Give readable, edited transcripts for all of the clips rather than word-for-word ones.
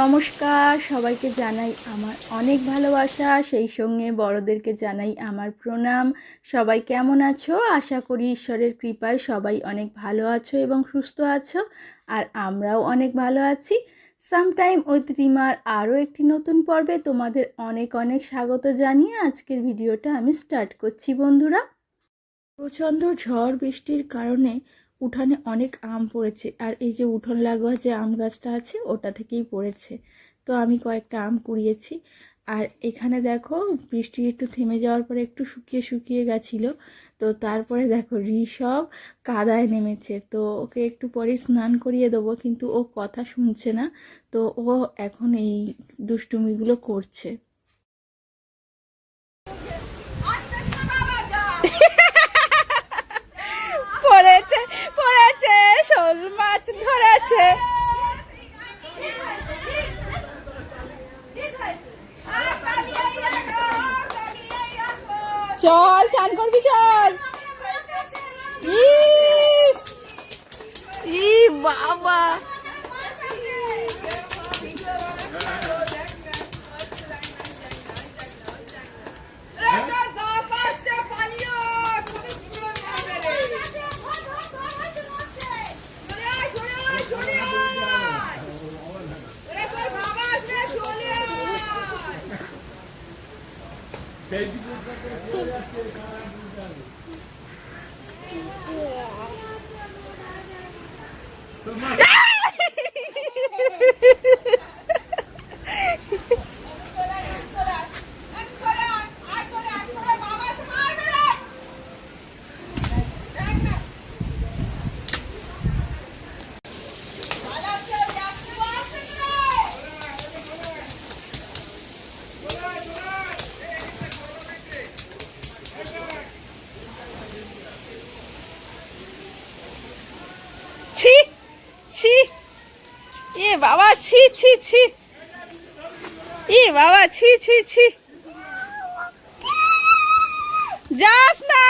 নমস্কার, সবাইকে জানাই আমার অনেক ভালোবাসা, সেই সঙ্গে বড়দেরকে জানাই আমার প্রণাম। সবাই কেমন আছো? আশা করি ঈশ্বরের কৃপায় সবাই অনেক ভালো আছো এবং সুস্থ আছো, আর আমরাও অনেক ভালো আছি। সামটাইম উইথ রিমার আরও একটি নতুন পর্বে তোমাদের অনেক অনেক স্বাগত জানিয়ে আজকের ভিডিওটা আমি স্টার্ট করছি। বন্ধুরা, প্রচণ্ড ঝড় বৃষ্টির কারণে উঠানে অনেক আম পড়েছে, আর এই যে উঠোন লাগোয়া যে আম গাছটা আছে ওটা থেকেই পড়েছে। তো আমি কয়েকটা আম কুড়িয়েছি। আর এখানে দেখো বৃষ্টি একটু থেমে যাওয়ার পরে একটু শুকিয়ে শুকিয়ে গেছিলো। তো তারপরে দেখো ঋষভ কাদায় নেমেছে, তো ওকে একটু পরে স্নান করিয়ে দেবো, কিন্তু ও কথা শুনছে না। তো ও এখন এই দুষ্টুমিগুলো করছে। পড়েছে পড়েছে, শোল মাছ ধরেছে। চল চান করবি, চল। ইস, ই বাবা, ছি ছি, এ বাবা, ছি ছি ছি, এ বাবা, ছি ছি ছি, যাস না।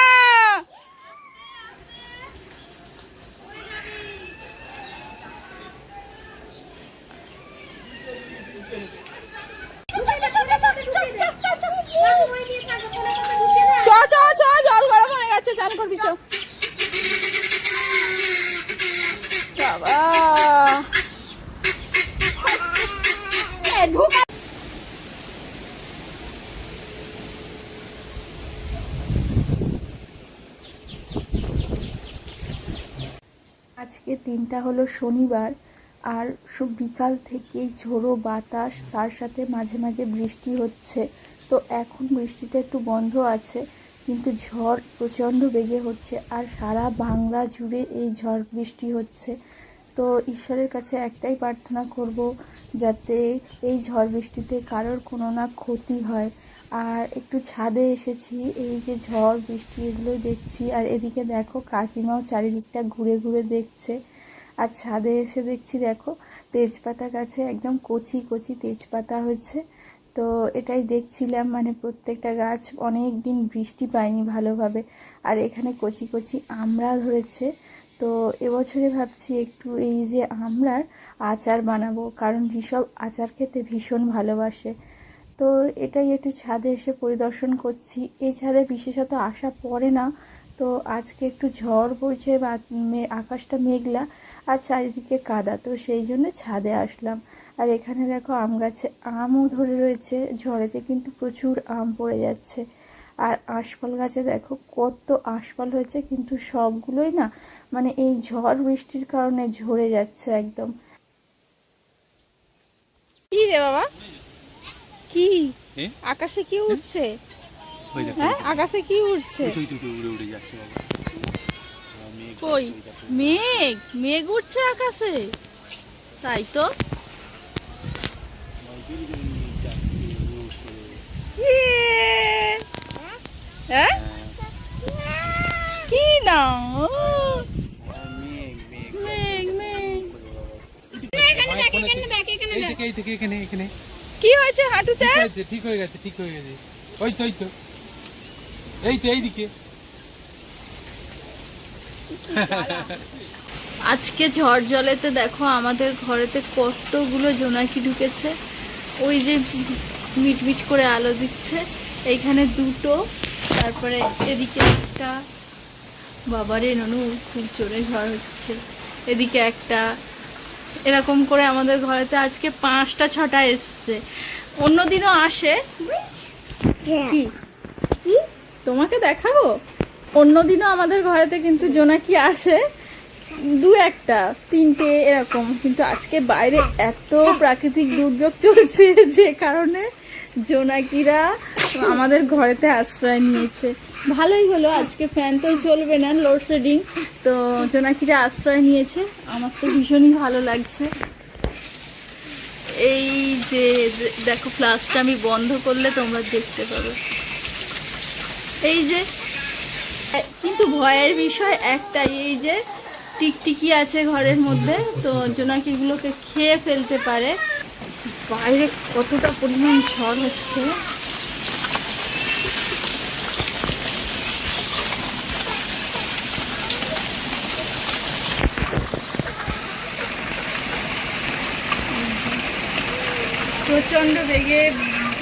চ চ চ, জল গরম হয়ে গেছে, চান করবি, চ। বাবা, আজকে দিনটা হলো শনিবার, আর বিকাল থেকেই ঝোড়ো বাতাস, তার সাথে মাঝে মাঝে বৃষ্টি হচ্ছে। তো এখন বৃষ্টিটা একটু বন্ধ আছে, কিন্তু ঝড় প্রচণ্ড বেগে হচ্ছে, আর সারা বাংলা জুড়ে এই ঝড় বৃষ্টি হচ্ছে। তো ঈশ্বরের কাছে একটাই প্রার্থনা করব, যাতে এই ঝড় বৃষ্টিতে কারোর কোনো না ক্ষতি হয়। আর একটু ছাদে এসেছি, এই যে ঝড় বৃষ্টি এগুলোই দেখছি, আর এদিকে দেখো কাকিমাও চারিদিকটা ঘুরে ঘুরে দেখছে। আর ছাদে এসে দেখছি দেখো তেজপাতা গাছে একদম কচি কচি তেজপাতা হয়েছে। তো এটাই দেখছিলাম, মানে প্রত্যেকটা গাছ অনেক দিন বৃষ্টি পায়নি ভালোভাবে, আর এখানে কচি কচি আমড়া ধরেছে। তো এবছরে ভাবছি একটু এই যে আমড়ার আচার বানাবো, কারণ ঋষভ আচার খেতে ভীষণ ভালোবাসে। তো এটাই একটু ছাদে এসে পরিদর্শন করছি। এই ছাদে বিশেষত আসা পড়ে না, তো আজকে একটু ঝড় বইছে বা আকাশটা মেঘলা আর চারিদিকে কাদা, তো সেই জন্য ছাদে আসলাম। আর এখানে দেখো আম গাছে আমও ধরে রয়েছে, ঝড়েতে কিন্তু প্রচুর আম পড়ে যাচ্ছে। আর আশফল গাছে দেখো কত আশফল হয়েছে, কিন্তু সবগুলোই না মানে এই ঝড় বৃষ্টির কারণে ঝরে যাচ্ছে একদম। কি রে বাবা, কি আকাশে কি উঠছে? হ্যাঁ, আকাশে কি উঠছে? কই মেঘ? মেঘ উঠছে আকাশে, তাই তো। হ্যাঁ, কি না মেঘ মেঘ, কি হয়েছে হাঁটুতে? ঠিক হয়ে গেছে, ঠিক হয়ে গেছে। ওই তো, এই তো, এই তো, এইদিকে। আজকে ঝড় জলেতে দেখো আমাদের ঘরেতে কতগুলো জোনাকি ঢুকেছে। ওই যে মিটমিট করে আলো দিচ্ছে, এইখানে দুটো, তারপরে এদিকে একটা। বাবারে ননু, খুব জোরে ঝড় হচ্ছে। এদিকে একটা, এরকম করে আমাদের ঘরেতে আজকে 5টা 6টা এসছে। অন্যদিনও আসে। কি তোমাকে দেখাবো? অন্যদিনও আমাদের ঘরেতে কিন্তু জোনাকি আসে, 2-1টা 3টে এরকম, কিন্তু আজকে বাইরে এত প্রাকৃতিক দুর্যোগ চলছে যে কারণে জোনাকিরা আমাদের ঘরেতে আশ্রয় নিয়েছে। ভালোই হলো, আজকে ফ্যান তো চলবে না, লোডশেডিং, তো জোনাকিরা আশ্রয় নিয়েছে। আমার তো ভীষণই ভালো লাগছে। এই যে দেখো, ফ্লাশটা আমি বন্ধ করলে তোমরা দেখতে পাবে। এই যে, কিন্তু ভয়ের বিষয় একটাই, এই যে টিকটিকি আছে ঘরের মধ্যে, তো জোনাকিগুলোকে খেয়ে ফেলতে পারে। বাইরে কতটা পরিমাণ ঝড় হচ্ছে। প্রচন্ড বেগে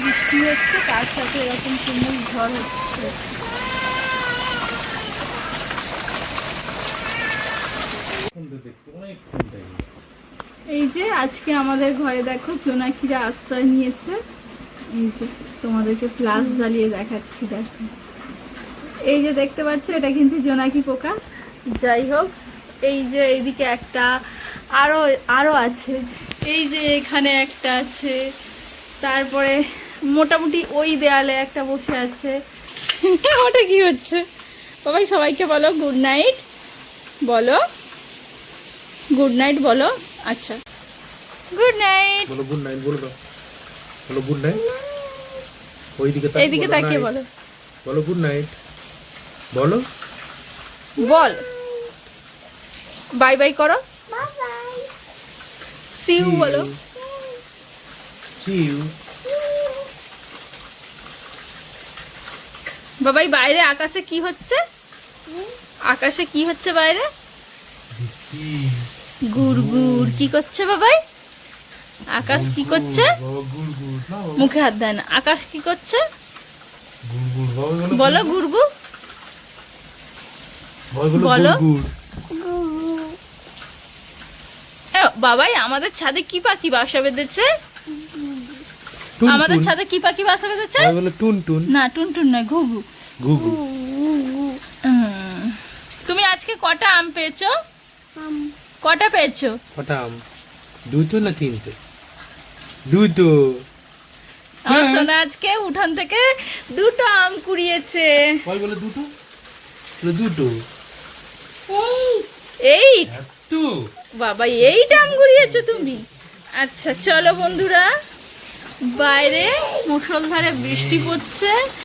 বৃষ্টি হচ্ছে, তার সাথে এরকম সুন্দর ঝড় হচ্ছে। এই যে আজকে আমাদের ঘরে দেখো জোনাকিরা আশ্রয় নিয়েছে। এই যে তোমাদেরকে ফ্ল্যাশ জ্বালিয়ে দেখাচ্ছি, দেখো এই যে দেখতে পাচ্ছ, এটা কিন্তু জোনাকি পোকা। যাই হোক, এই যে এইদিকে একটা, আরো আরো আছে, এই যে এখানে একটা আছে, তারপরে মোটামুটি ওই দেয়ালে একটা বসে আছে। ওটা কি হচ্ছে? বাবাই সবাইকে বলো গুড নাইট, বলো গুড নাইট, বলো। আচ্ছা, গুড নাইট বলো, গুড নাইট বলো দাও, বলো গুড নাইট। ওইদিকে এইদিকে তাকিয়ে বলো, বলো গুড নাইট, বলো বল বাই বাই করো, সিউ বলো। চিউ। বাবাই বাইরে আকাশে কি হচ্ছে? আকাশে কি হচ্ছে বাইরে? গুড় গুড় কি করছে বাবাই? আকাশ কি করছে? মুখে হাত দেয় না। আকাশ কি করছে? বলো গুড়গু, বলো। বাবাই আমাদের ছাদে কি পাখি বাসা বেঁধেছে? আমাদের ছাদে কি পাখি বাসা বেঁধেছে? বলো টুন টুন। না, টুন টুন নয়, ঘুঘু। ঘুঘু। তুমি আজকে কটা আম পেয়েছো? কটা পেয়েছো? কটা আম? দুটো না তিনটে? দুটো। আমার সোনা আজকে উঠান থেকে 2টো আম কুড়িয়েছে। কই বলে দুটো? দুটো। এই তো বাবা, এইটা আম কুড়িয়েছো তুমি? আচ্ছা চলো বন্ধুরা, বাইরে মুষলধারে বৃষ্টি পড়ছে।